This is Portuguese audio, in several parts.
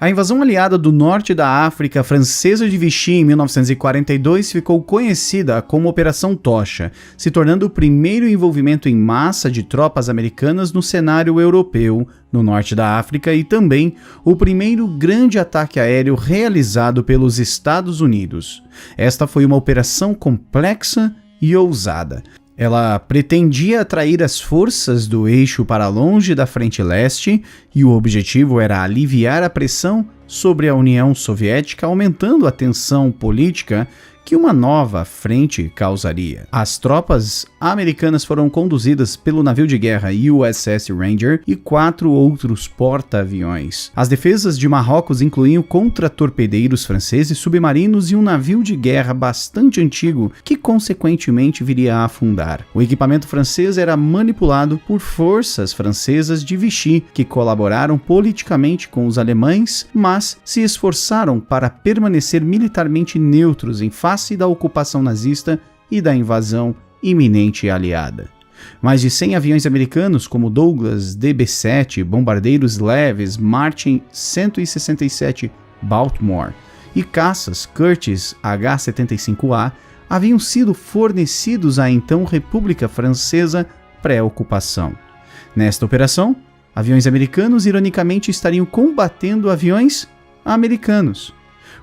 A invasão aliada do norte da África francesa de Vichy em 1942 ficou conhecida como Operação Tocha, se tornando o primeiro envolvimento em massa de tropas americanas no cenário europeu, no norte da África, e também o primeiro grande ataque aéreo realizado pelos Estados Unidos. Esta foi uma operação complexa e ousada. Ela pretendia atrair as forças do eixo para longe da frente leste e o objetivo era aliviar a pressão sobre a União Soviética, aumentando a tensão política que uma nova frente causaria. As tropas americanas foram conduzidas pelo navio de guerra USS Ranger e 4 outros porta-aviões. As defesas de Marrocos incluíam contra-torpedeiros franceses, submarinos e um navio de guerra bastante antigo que consequentemente viria a afundar. O equipamento francês era manipulado por forças francesas de Vichy que colaboraram politicamente com os alemães, mas se esforçaram para permanecer militarmente neutros em face da ocupação nazista e da invasão iminente aliada. Mais de 100 aviões americanos, como Douglas DB-7, bombardeiros leves Martin 167 Baltimore e caças Curtiss H-75A, haviam sido fornecidos à então República Francesa pré-ocupação. Nesta operação, aviões americanos ironicamente estariam combatendo aviões americanos.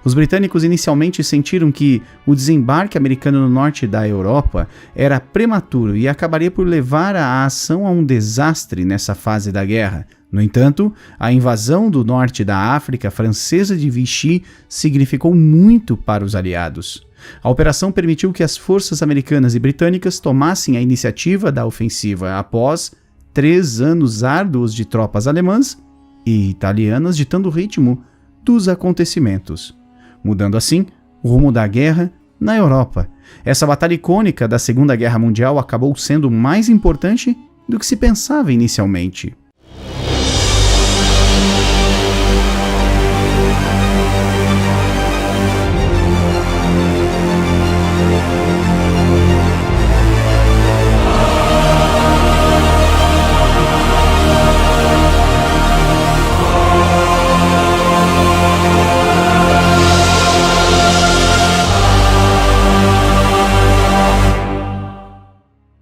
Os britânicos inicialmente sentiram que o desembarque americano no norte da Europa era prematuro e acabaria por levar a ação a um desastre nessa fase da guerra. No entanto, a invasão do norte da África francesa de Vichy significou muito para os aliados. A operação permitiu que as forças americanas e britânicas tomassem a iniciativa da ofensiva após 3 anos árduos de tropas alemãs e italianas ditando o ritmo dos acontecimentos, mudando assim o rumo da guerra na Europa. Essa batalha icônica da Segunda Guerra Mundial acabou sendo mais importante do que se pensava inicialmente.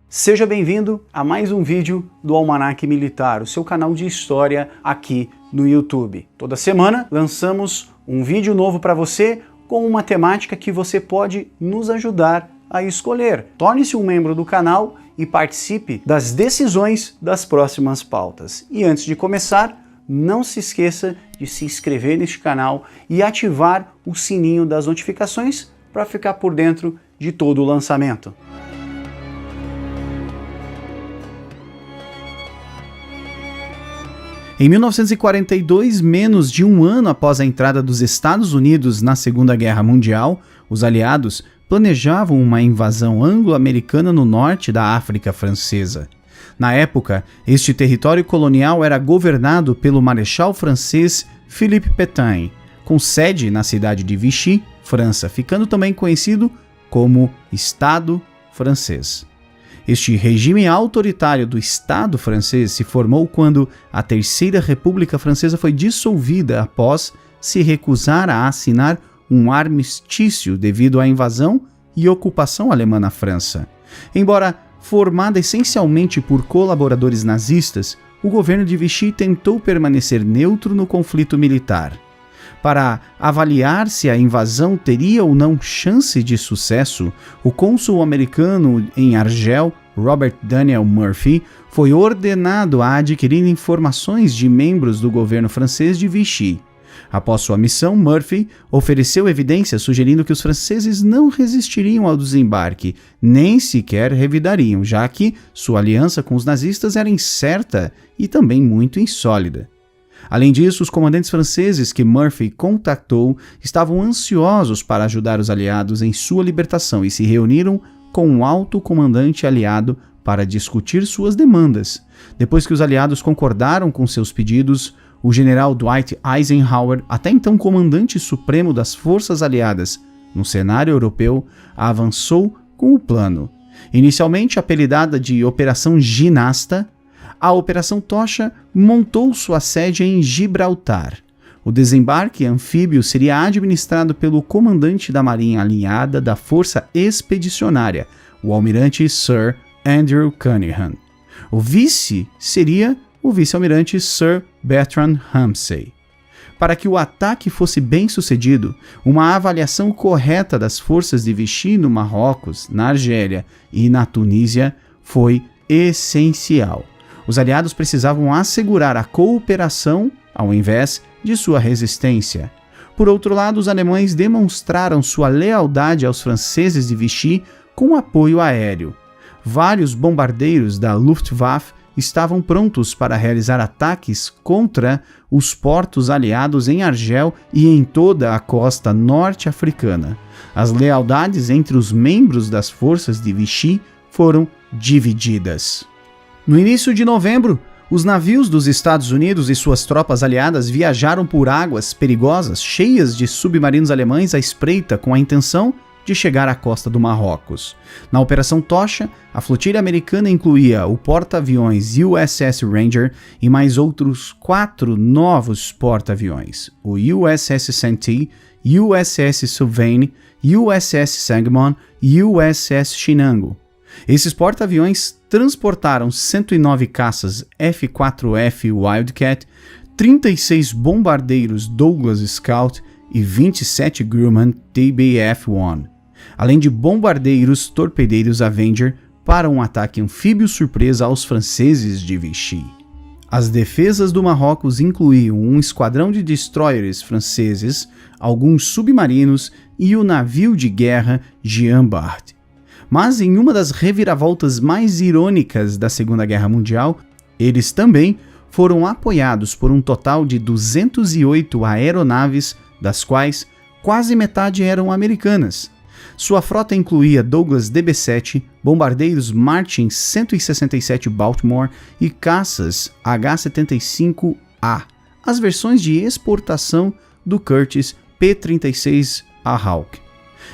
Seja bem-vindo a mais um vídeo do Almanaque Militar, o seu canal de história aqui no YouTube. Toda semana lançamos um vídeo novo para você com uma temática que você pode nos ajudar a escolher. Torne-se um membro do canal e participe das decisões das próximas pautas. E antes de começar, não se esqueça de se inscrever neste canal e ativar o sininho das notificações para ficar por dentro de todo o lançamento. Em 1942, menos de um ano após a entrada dos Estados Unidos na Segunda Guerra Mundial, os aliados planejavam uma invasão anglo-americana no norte da África francesa. Na época, este território colonial era governado pelo marechal francês Philippe Pétain, com sede na cidade de Vichy, França, ficando também conhecido como Estado francês. Este regime autoritário do Estado francês se formou quando a Terceira República Francesa foi dissolvida após se recusar a assinar um armistício devido à invasão e ocupação alemã na França. Embora formada essencialmente por colaboradores nazistas, o governo de Vichy tentou permanecer neutro no conflito militar. Para avaliar se a invasão teria ou não chance de sucesso, o cônsul americano em Argel, Robert Daniel Murphy, foi ordenado a adquirir informações de membros do governo francês de Vichy. Após sua missão, Murphy ofereceu evidências sugerindo que os franceses não resistiriam ao desembarque, nem sequer revidariam, já que sua aliança com os nazistas era incerta e também muito insólida. Além disso, os comandantes franceses que Murphy contactou estavam ansiosos para ajudar os aliados em sua libertação e se reuniram com um alto comandante aliado para discutir suas demandas. Depois que os aliados concordaram com seus pedidos, o general Dwight Eisenhower, até então comandante supremo das forças aliadas no cenário europeu, avançou com o plano. Inicialmente apelidada de Operação Ginasta, a Operação Tocha montou sua sede em Gibraltar. O desembarque anfíbio seria administrado pelo comandante da Marinha Alinhada da Força Expedicionária, o almirante Sir Andrew Cunningham. O vice seria o vice-almirante Sir Bertrand Ramsay. Para que o ataque fosse bem sucedido, uma avaliação correta das forças de Vichy no Marrocos, na Argélia e na Tunísia foi essencial. Os aliados precisavam assegurar a cooperação ao invés de sua resistência. Por outro lado, os alemães demonstraram sua lealdade aos franceses de Vichy com apoio aéreo. Vários bombardeiros da Luftwaffe estavam prontos para realizar ataques contra os portos aliados em Argel e em toda a costa norte-africana. As lealdades entre os membros das forças de Vichy foram divididas. No início de novembro, os navios dos Estados Unidos e suas tropas aliadas viajaram por águas perigosas, cheias de submarinos alemães à espreita, com a intenção de chegar à costa do Marrocos. Na Operação Tocha, a flotilha americana incluía o porta-aviões USS Ranger e mais outros 4 novos porta-aviões, o USS Santee, USS Sylvain, USS Sangamon e USS Chinango. Esses porta-aviões transportaram 109 caças F-4F Wildcat, 36 bombardeiros Douglas Scout e 27 Grumman TBF-1, além de bombardeiros torpedeiros Avenger para um ataque anfíbio surpresa aos franceses de Vichy. As defesas do Marrocos incluíam um esquadrão de destroyers franceses, alguns submarinos e o navio de guerra Jean Bart. Mas em uma das reviravoltas mais irônicas da Segunda Guerra Mundial, eles também foram apoiados por um total de 208 aeronaves, das quais quase metade eram americanas. Sua frota incluía Douglas DB-7, bombardeiros Martin 167 Baltimore e caças H-75A, as versões de exportação do Curtiss P-36 Hawk.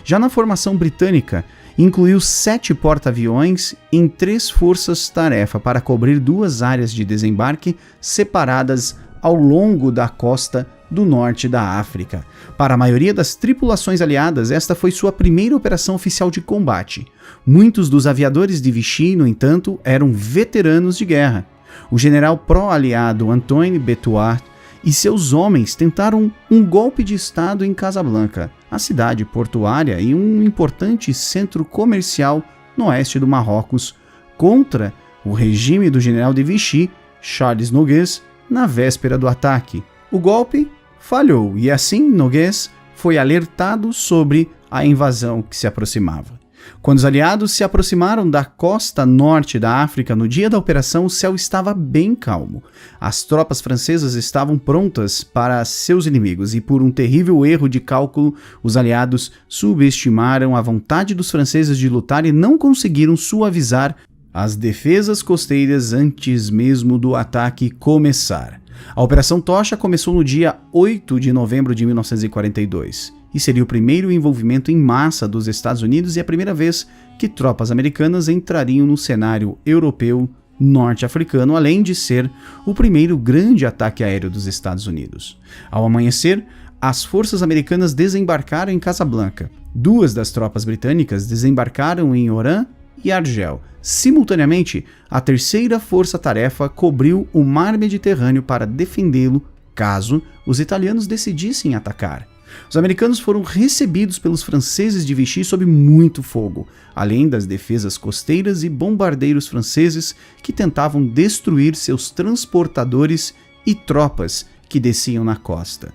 Já na formação britânica, incluiu 7 porta-aviões em 3 forças-tarefa para cobrir 2 áreas de desembarque separadas ao longo da costa do norte da África. Para a maioria das tripulações aliadas, esta foi sua primeira operação oficial de combate. Muitos dos aviadores de Vichy, no entanto, eram veteranos de guerra. O general pró-aliado Antoine Betuart e seus homens tentaram um golpe de estado em Casablanca, a cidade portuária e um importante centro comercial no oeste do Marrocos, contra o regime do general de Vichy, Charles Noguès, na véspera do ataque. O golpe falhou e assim Noguès foi alertado sobre a invasão que se aproximava. Quando os aliados se aproximaram da costa norte da África no dia da operação, o céu estava bem calmo. As tropas francesas estavam prontas para seus inimigos e, por um terrível erro de cálculo, os aliados subestimaram a vontade dos franceses de lutar e não conseguiram suavizar as defesas costeiras antes mesmo do ataque começar. A Operação Tocha começou no dia 8 de novembro de 1942 e seria o primeiro envolvimento em massa dos Estados Unidos e a primeira vez que tropas americanas entrariam no cenário europeu norte-africano, além de ser o primeiro grande ataque aéreo dos Estados Unidos. Ao amanhecer, as forças americanas desembarcaram em Casablanca. 2 das tropas britânicas desembarcaram em Oran e Argel. Simultaneamente, a terceira força-tarefa cobriu o mar Mediterrâneo para defendê-lo caso os italianos decidissem atacar. Os americanos foram recebidos pelos franceses de Vichy sob muito fogo, além das defesas costeiras e bombardeiros franceses que tentavam destruir seus transportadores e tropas que desciam na costa.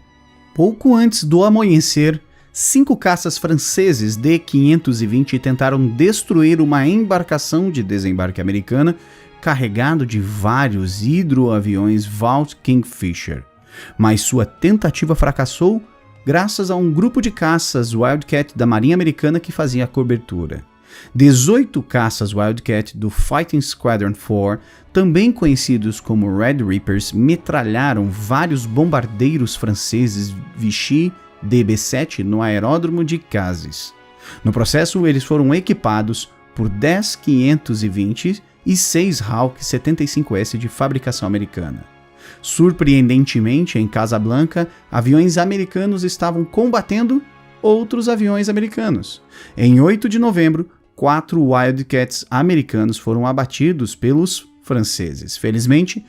Pouco antes do amanhecer, 5 caças franceses D-520 tentaram destruir uma embarcação de desembarque americana carregado de vários hidroaviões Vought Kingfisher, mas sua tentativa fracassou graças a um grupo de caças Wildcat da Marinha Americana que fazia a cobertura. 18 caças Wildcat do Fighting Squadron 4, também conhecidos como Red Reapers, metralharam vários bombardeiros franceses Vichy DB-7 no aeródromo de Cazes. No processo, eles foram equipados por 10 520 e 6 Hawk 75S de fabricação americana. Surpreendentemente, em Casablanca, aviões americanos estavam combatendo outros aviões americanos. Em 8 de novembro, 4 Wildcats americanos foram abatidos pelos franceses. Felizmente,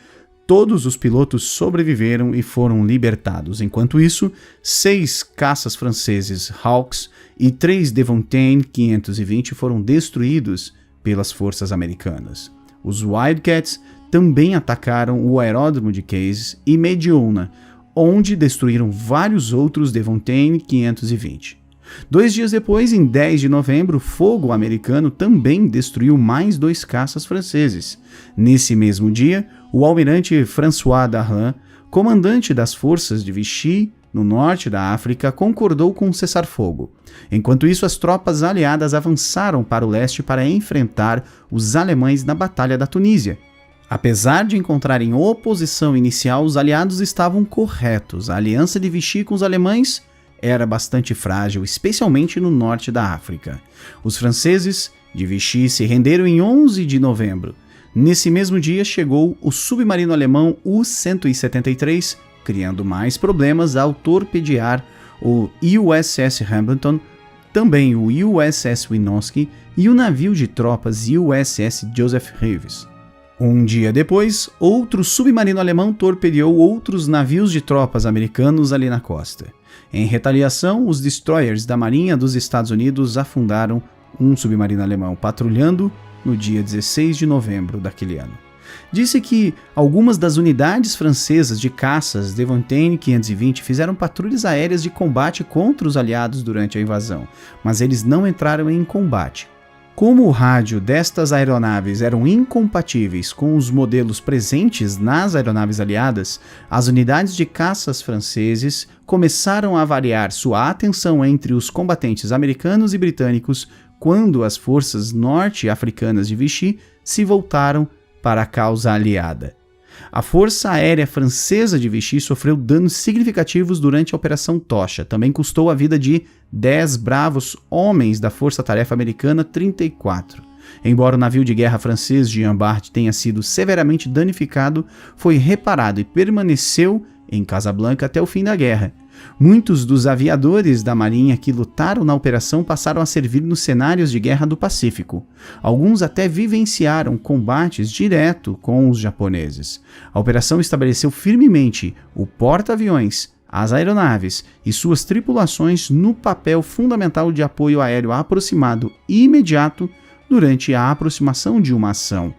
todos os pilotos sobreviveram e foram libertados. Enquanto isso, 6 caças franceses Hawks e 3 Devontaine 520 foram destruídos pelas forças americanas. Os Wildcats também atacaram o aeródromo de Cayce e Mediona, onde destruíram vários outros Devontaine 520. 2 dias depois, em 10 de novembro, o fogo americano também destruiu mais 2 caças franceses. Nesse mesmo dia, o almirante François Darlan, comandante das forças de Vichy, no norte da África, concordou com um cessar-fogo. Enquanto isso, as tropas aliadas avançaram para o leste para enfrentar os alemães na Batalha da Tunísia. Apesar de encontrarem oposição inicial, os aliados estavam corretos. A aliança de Vichy com os alemães era bastante frágil, especialmente no norte da África. Os franceses de Vichy se renderam em 11 de novembro. Nesse mesmo dia chegou o submarino alemão U-173, criando mais problemas ao torpedear o USS Hamilton, também o USS Winooski e o navio de tropas USS Joseph Reeves. Um dia depois, outro submarino alemão torpedeou outros navios de tropas americanos ali na costa. Em retaliação, os destroyers da Marinha dos Estados Unidos afundaram um submarino alemão patrulhando no dia 16 de novembro daquele ano. Disse que algumas das unidades francesas de caças Devontaine 520 fizeram patrulhas aéreas de combate contra os aliados durante a invasão, mas eles não entraram em combate. Como o rádio destas aeronaves eram incompatíveis com os modelos presentes nas aeronaves aliadas, as unidades de caças franceses começaram a variar sua atenção entre os combatentes americanos e britânicos quando as forças norte-africanas de Vichy se voltaram para a causa aliada. A Força Aérea Francesa de Vichy sofreu danos significativos durante a Operação Tocha. Também custou a vida de 10 bravos homens da Força Tarefa Americana 34. Embora o navio de guerra francês Jean Bart tenha sido severamente danificado, foi reparado e permaneceu em Casablanca até o fim da guerra. Muitos dos aviadores da Marinha que lutaram na operação passaram a servir nos cenários de guerra do Pacífico. Alguns até vivenciaram combates direto com os japoneses. A operação estabeleceu firmemente o porta-aviões, as aeronaves e suas tripulações no papel fundamental de apoio aéreo aproximado e imediato durante a aproximação de uma ação.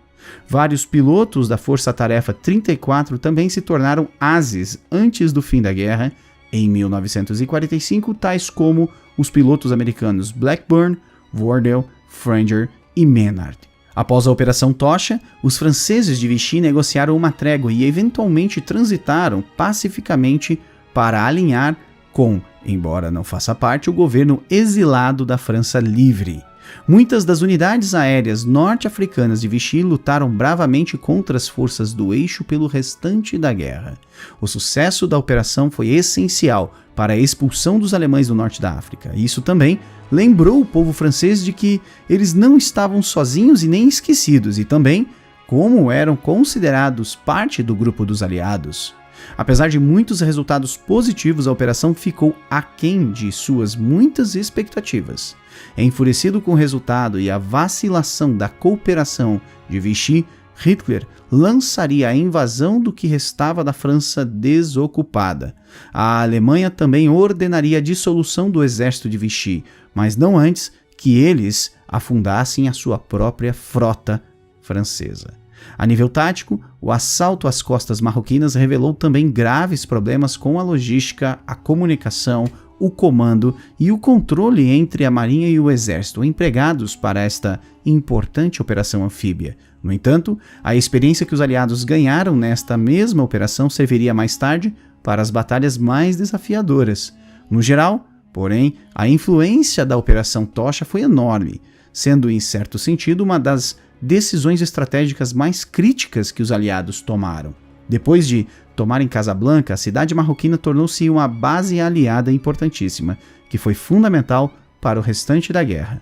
Vários pilotos da Força Tarefa 34 também se tornaram ases antes do fim da guerra, em 1945, tais como os pilotos americanos Blackburn, Wardell, Franger e Menard. Após a Operação Tocha, os franceses de Vichy negociaram uma trégua e eventualmente transitaram pacificamente para alinhar com, embora não faça parte, o governo exilado da França Livre. Muitas das unidades aéreas norte-africanas de Vichy lutaram bravamente contra as forças do eixo pelo restante da guerra. O sucesso da operação foi essencial para a expulsão dos alemães do norte da África. Isso também lembrou o povo francês de que eles não estavam sozinhos e nem esquecidos, e também como eram considerados parte do grupo dos aliados. Apesar de muitos resultados positivos, a operação ficou aquém de suas muitas expectativas. Enfurecido com o resultado e a vacilação da cooperação de Vichy, Hitler lançaria a invasão do que restava da França desocupada. A Alemanha também ordenaria a dissolução do exército de Vichy, mas não antes que eles afundassem a sua própria frota francesa. A nível tático, o assalto às costas marroquinas revelou também graves problemas com a logística, a comunicação, o comando e o controle entre a Marinha e o Exército empregados para esta importante operação anfíbia. No entanto, a experiência que os aliados ganharam nesta mesma operação serviria mais tarde para as batalhas mais desafiadoras. No geral, porém, a influência da Operação Tocha foi enorme, sendo em certo sentido uma das decisões estratégicas mais críticas que os aliados tomaram. Depois de tomarem Casablanca, a cidade marroquina tornou-se uma base aliada importantíssima, que foi fundamental para o restante da guerra.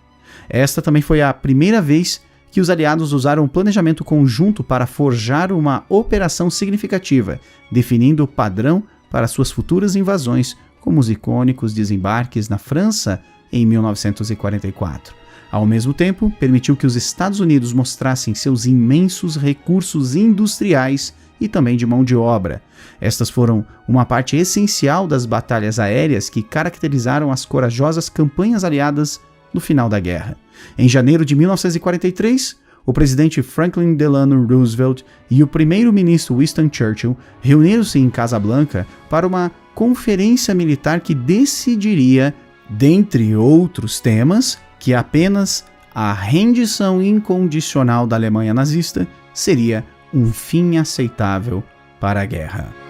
Esta também foi a primeira vez que os aliados usaram um planejamento conjunto para forjar uma operação significativa, definindo o padrão para suas futuras invasões, como os icônicos desembarques na França em 1944. Ao mesmo tempo, permitiu que os Estados Unidos mostrassem seus imensos recursos industriais e também de mão de obra. Estas foram uma parte essencial das batalhas aéreas que caracterizaram as corajosas campanhas aliadas no final da guerra. Em janeiro de 1943, o presidente Franklin Delano Roosevelt e o primeiro-ministro Winston Churchill reuniram-se em Casablanca para uma conferência militar que decidiria, dentre outros temas, que apenas a rendição incondicional da Alemanha nazista seria um fim aceitável para a guerra.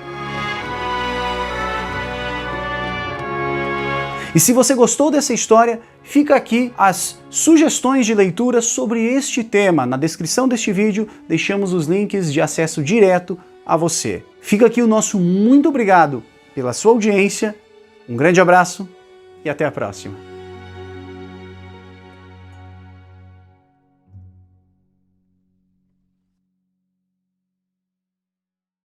E se você gostou dessa história, fica aqui as sugestões de leitura sobre este tema. Na descrição deste vídeo deixamos os links de acesso direto a você. Fica aqui o nosso muito obrigado pela sua audiência, um grande abraço e até a próxima.